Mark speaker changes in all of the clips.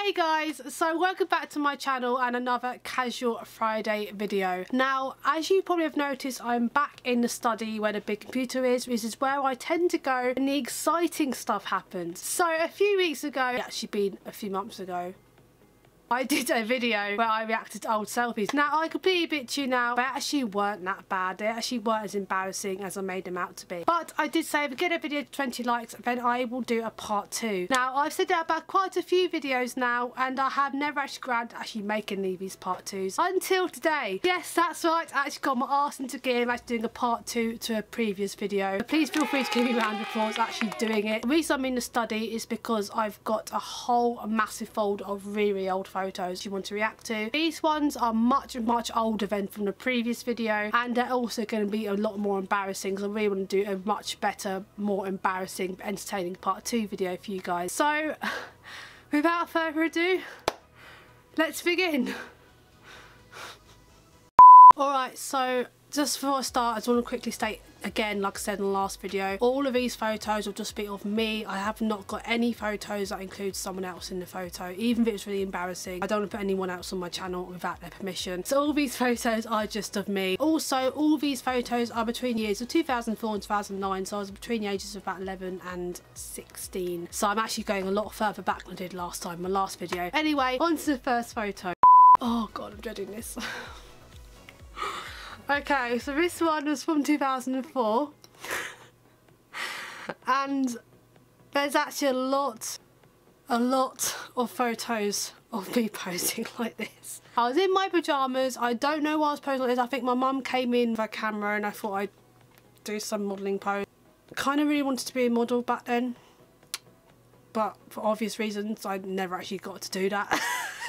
Speaker 1: Hey guys, so welcome back to my channel and another Casual Friday video. Now, as you probably have noticed, I'm back in the study where the big computer is. This is where I tend to go when the exciting stuff happens. So a few weeks ago, actually been a few months ago, I did a video where I reacted to old selfies. Now, I completely bitch you now, they actually weren't that bad. They actually weren't as embarrassing as I made them out to be. But I did say if I get a video to 20 likes, then I will do a part 2. Now, I've said that about quite a few videos now, and I have never actually grabbed making these part 2s until today. Yes, that's right, I actually got my arse into gear. I'm actually doing a part 2 to a previous video. Please feel free to give me a round of applause actually doing it. The reason I'm in the study is because I've got a whole massive folder of really old photos you want to react to. These ones are much older than from the previous video, and they're also going to be a lot more embarrassing because I really want to do a much better, more embarrassing, entertaining part 2 video for you guys. So without further ado, let's begin. Alright, so just before I start, I just want to quickly state again, like I said in the last video, all of these photos will just be of me. I have not got any photos that include someone else in the photo, even if it's really embarrassing. I don't want to put anyone else on my channel without their permission. So all these photos are just of me. Also, all these photos are between years of 2004 and 2009, so I was between the ages of about 11 and 16. So I'm actually going a lot further back than I did last time, my last video. Anyway, on to the first photo. Oh god, I'm dreading this. Okay, so this one was from 2004 and there's actually a lot of photos of me posing like this. I was in my pyjamas. I don't know why I was posing like this. I think my mum came in with a camera and I thought I'd do some modelling pose. Kind of really wanted to be a model back then, but for obvious reasons I never actually got to do that.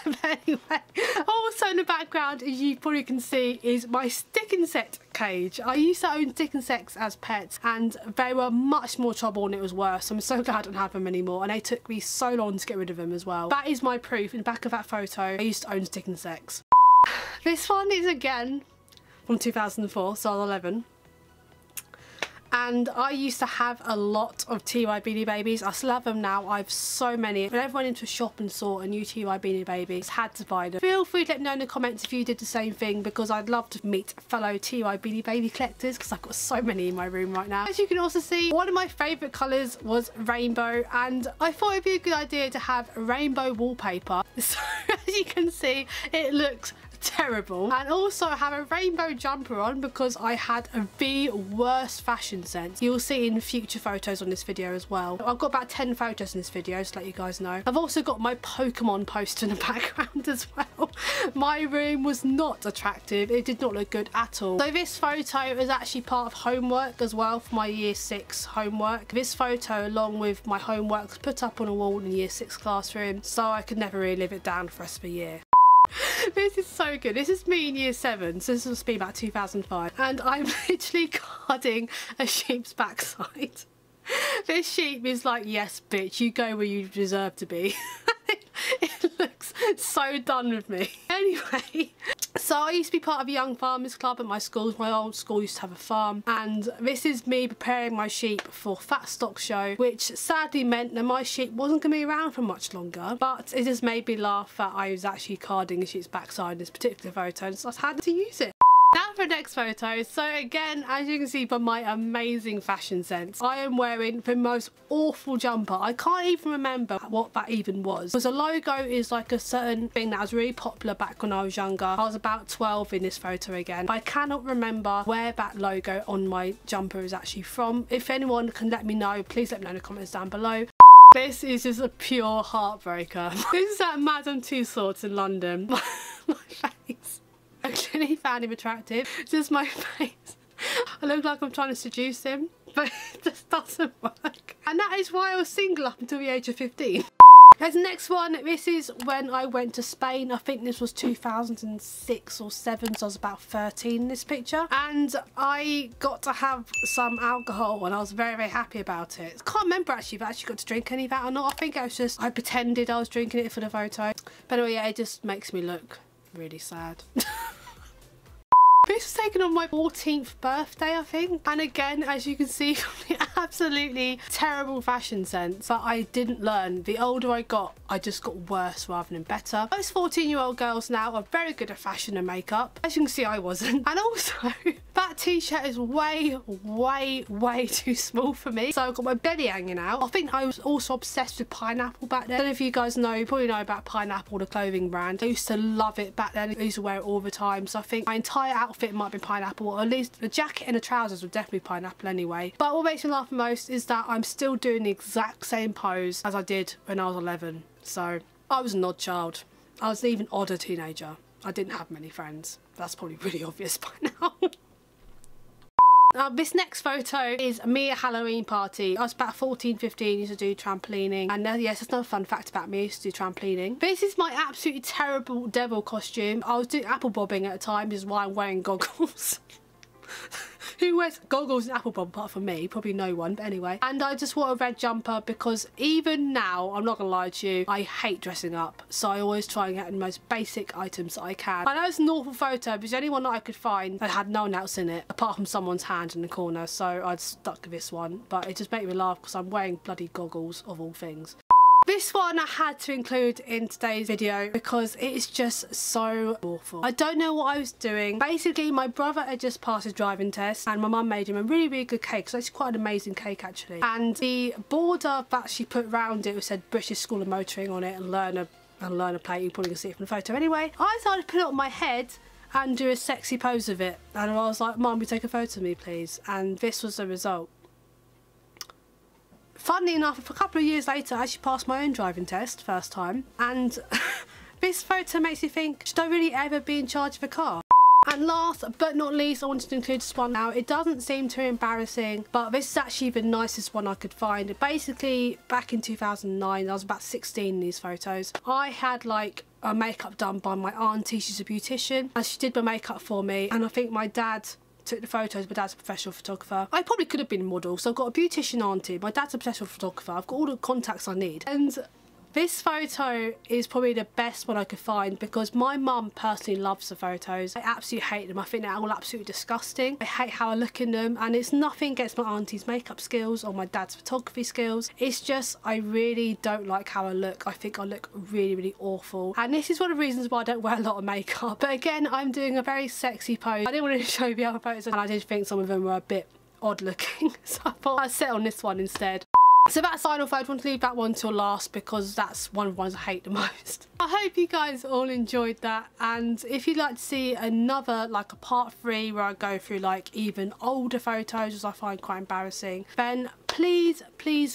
Speaker 1: But anyway, also in the background, as you probably can see, is my stick insect cage. I used to own stick insects as pets and they were much more trouble and it was worse. I'm so glad I don't have them anymore, and they took me so long to get rid of them as well. That is my proof. In the back of that photo, I used to own stick insects. This one is again from 2004, so I was 11. And I used to have a lot of TY Beanie Babies. I still have them now. I have so many. Whenever I went into a shop and saw a new TY Beanie Baby, I had to buy them. Feel free to let me know in the comments if you did the same thing, because I'd love to meet fellow TY Beanie Baby collectors, because I've got so many in my room right now. As you can also see, one of my favourite colours was rainbow, and I thought it'd be a good idea to have rainbow wallpaper. So as you can see, it looks terrible. And also I have a rainbow jumper on because I had the worst fashion sense. You'll see in future photos on this video as well. I've got about 10 photos in this video, just to let you guys know. I've also got my Pokemon poster in the background as well. My room was not attractive. It did not look good at all. So this photo is actually part of homework as well for my year 6 homework. This photo, along with my homework, was put up on a wall in the year 6 classroom, so I could never really live it down for the rest of the year. This is so good. This is me in year 7, so this must be about 2005, and I'm literally guarding a sheep's backside. This sheep is like, yes bitch, you go where you deserve to be. It looks so done with me. Anyway, so I used to be part of a young farmers club at my school. My old school used to have a farm, and this is me preparing my sheep for fat stock show, which sadly meant that my sheep wasn't going to be around for much longer, but it just made me laugh that I was actually carding a sheep's backside in this particular photo, and so I had to use it. Now for the next photo. So again, as you can see by my amazing fashion sense, I am wearing the most awful jumper. I can't even remember what that even was. Because a logo is like a certain thing that was really popular back when I was younger. I was about 12 in this photo again. I cannot remember where that logo on my jumper is actually from. If anyone can let me know, please let me know in the comments down below. This is just a pure heartbreaker. This is at Madame Tussauds in London. My face. I clearly found him attractive. It's just my face. I look like I'm trying to seduce him, but it just doesn't work. And that is why I was single up until the age of 15. There's the next one. This is when I went to Spain. I think this was 2006 or 7, so I was about 13 in this picture. And I got to have some alcohol and I was very happy about it. I can't remember actually if I actually got to drink any of that or not. I think it was just, I pretended I was drinking it for the photo. But anyway, yeah, it just makes me look really sad. This was taken on my 14th birthday, I think. And again, as you can see from the absolutely terrible fashion sense, but I didn't learn. The older I got, I just got worse rather than better. Most 14-year-old girls now are very good at fashion and makeup. As you can see, I wasn't. And also, that t-shirt is way, way, way too small for me. So I've got my belly hanging out. I think I was also obsessed with pineapple back then. I don't know if you guys know, you probably know about Pineapple, the clothing brand. I used to love it back then. I used to wear it all the time. So I think my entire outfit might have been pineapple, or at least the jacket and the trousers were definitely pineapple anyway. But what makes me laugh the most is that I'm still doing the exact same pose as I did when I was 11. So I was an odd child. I was an even odder teenager. I didn't have many friends. That's probably really obvious by now. Now, this next photo is me at a Halloween party. I was about 14, 15, used to do trampolining. And yes, that's another fun fact about me, I used to do trampolining. This is my absolutely terrible devil costume. I was doing apple bobbing at the time, this is why I'm wearing goggles. Who wears goggles and apple bob apart from me? Probably no one, but anyway. And I just wore a red jumper because even now, I'm not gonna lie to you, I hate dressing up. So I always try and get the most basic items that I can. I know it's an awful photo, but it's the only one that I could find that had no one else in it, apart from someone's hand in the corner. So I'd stuck with this one, but it just made me laugh because I'm wearing bloody goggles of all things. This one I had to include in today's video because it is just so awful. I don't know what I was doing. Basically, my brother had just passed his driving test and my mum made him a really, really good cake. So it's quite an amazing cake actually. And the border that she put around it said British School of Motoring on it and learn a plate. You probably can see it from the photo anyway. I decided to put it on my head and do a sexy pose of it. And I was like, Mum, will you take a photo of me please? And this was the result. Funnily enough, a couple of years later I actually passed my own driving test, first time, and this photo makes you think, should I really ever be in charge of a car? And last but not least, I wanted to include this one now. It doesn't seem too embarrassing, but this is actually the nicest one I could find. Basically, back in 2009, I was about 16 in these photos. I had like a makeup done by my auntie, she's a beautician, and she did my makeup for me, and I think my dad took the photos. My dad's a professional photographer. I probably could have been a model, so I've got a beautician auntie, my dad's a professional photographer, I've got all the contacts I need. And this photo is probably the best one I could find because my mum personally loves the photos. I absolutely hate them. I think they're all absolutely disgusting. I hate how I look in them, and it's nothing against my auntie's makeup skills or my dad's photography skills. It's just I really don't like how I look. I think I look really, really awful. And this is one of the reasons why I don't wear a lot of makeup. But again, I'm doing a very sexy pose. I didn't want to show you the other photos, and I did think some of them were a bit odd looking. So I thought I'd set on this one instead. So that's the final photo. I want to leave that one till last because that's one of the ones I hate the most. I hope you guys all enjoyed that, and if you'd like to see another, like a part 3 where I go through like even older photos as I find quite embarrassing, then please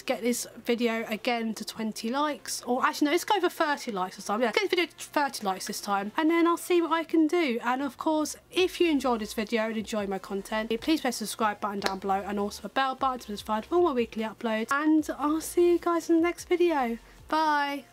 Speaker 1: get this video again to 20 likes, or actually no, let's go for 30 likes this time. Yeah, get this video to 30 likes this time, and then I'll see what I can do. And of course, if you enjoyed this video and enjoy my content, please press the subscribe button down below and also the bell button to be notified for all my weekly uploads, and I'll see you guys in the next video. Bye.